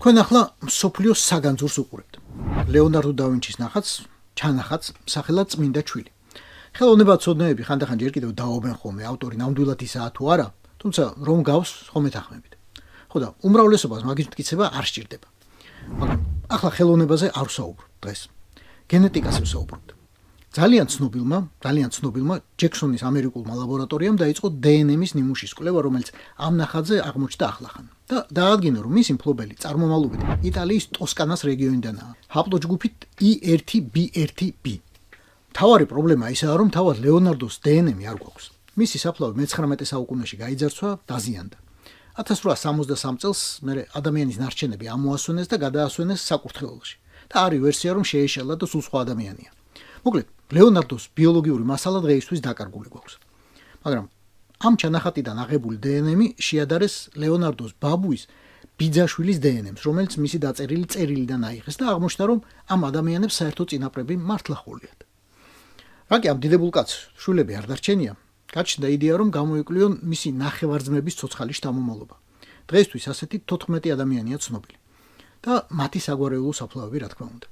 თქვენ ახლა მსოფლიოს საგანძურს უყურებთ. ლეონარდო და ვინჩის ჩანახატს სახელად წმინდა ჩვილი. ხელოვნებაცოდნეები ხანდახან ჯერ კიდევ დაობენ ხოლმე ავტორი ნამდვილად ისაა თუ არა, თუმცა რომ გავს ხომ ეთანხმებით. ხო და უმრავლესობას მაგის მტკიცება არ სჭირდება. მაგრამ ახლა ხელოვნებაზე არ ვსაუბრობ დღეს. გენეტიკაზე ვსაუბრობთ. ძალიან ცნობილმა ჯექსონის ამერიკულმა ლაბორატორიამ დაიწყო დნმ-ის ნიმუშის კვლევა, რომელიც ამ ნახატზე აღმოჩნდა ახლახან. და დაადგინა, რომ მისი მფლობელი წარმომავლობით იტალიის ტოსკანას რეგიონიდანაა, ჰაპლოჯგუფით E1B1B. თავარი პრობლემა ისაა, რომ თავად ლეონარდოს დნმ არ გვაქვს. მისი საფლავი მე-19 საუკუნეში გაიძარცვა, დაზიანდა. 1863 წელს მერე ადამიანის ნარჩენები ამოასვენეს და გადაასვენეს საკურთხეველში. და არის ვერსია, რომ შეეშალა და სულ სხვა ადამიანია. მოკლედ, ლეონარდოს ბიოლოგიური მასალა დღეისთვის დაკარგული გვაქვს. მაგრამ ამ ჩანახატიდან აღებული დნმ შეადარეს ლეონარდოს ბაბუის ბიძაშვილის დნმ-ს, რომელიც მისი დაწერილი წერილიდან აიღეს და აღმოჩნდა, რომ ამ ადამიანებს საერთო წინაპრები მართლა ჰყოლიათ. რაკი ამ დიდებულ კაცს შვილები არ დარჩენია, გაჩნდა იდეა, რომ გამოიკვლიონ მისი ნახევარძმების ცოცხალი შთამომავლობა. დღეისთვის ასეთი 14 ადამიანია ცნობილი და მათი საგვარეულო საფლავები, რა თქმა უნდა.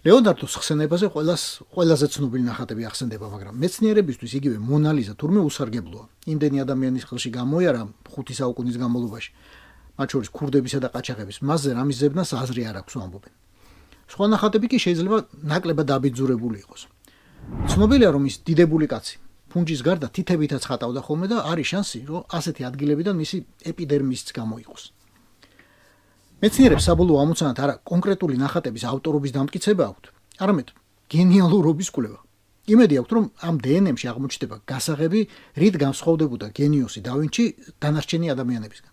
ლეონარდოს ხსენებაზე ყველაზე ცნობილი ნახატები ახსენდება, მაგრამ მეცნიერებისთვის იგივე მონა ლიზა თურმე უსარგებლოა. იმდენი ადამიანის ხელში გამოიარა 5 საუკუნის განმავლობაში, მათ შორის ქურდებისა და ყაჩაღების, მასზე რამის ზებნას აზრი არ აქვს ამბობენ. სხვა ნახატები კი შეიძლება ნაკლებად დაბინძურებული იყოს. ცნობილია, რომ ის დიდებული კაცი ფუნჯის გარდა თითებითაც ხატავდა ხოლმე და არის შანსი, რომ ასეთი ადგილებიდან მისი ეპიდერმისიც გამოიყოს. მეცნიერებს საბოლოო ამოცანად არა კონკრეტული ნახატების ავტორობის დამტკიცება აქვთ, არამედ გენიალურობის კვლევა. იმედი აქვთ, რომ ამ დნმ-ში აღმოჩნდება გასაღები, რით განსხვავდებოდა გენიოსი და ვინჩი დანარჩენი ადამიანებისგან.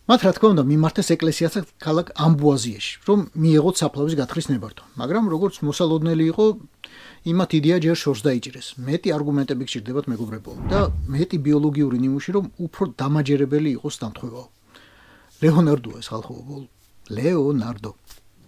მათ რა თქმა უნდა მიმართეს ეკლესიასაც ქალაქ ამბუაზიაში, რომ მიეღოთ საფლავის გათხრის ნებართვა, მაგრამ როგორც მოსალოდნელი იყო, იმათ იდეა ჯერ შორს დაიჭირეს. მეტი არგუმენტები გჭირდებათ მეგობრებო და მეტი ბიოლოგიური ნიმუში, რომ უფრო დამაჯერებელი იყოს დამთხვევაო. ლეონარდოა ეს ხალხო, ლეონარდო.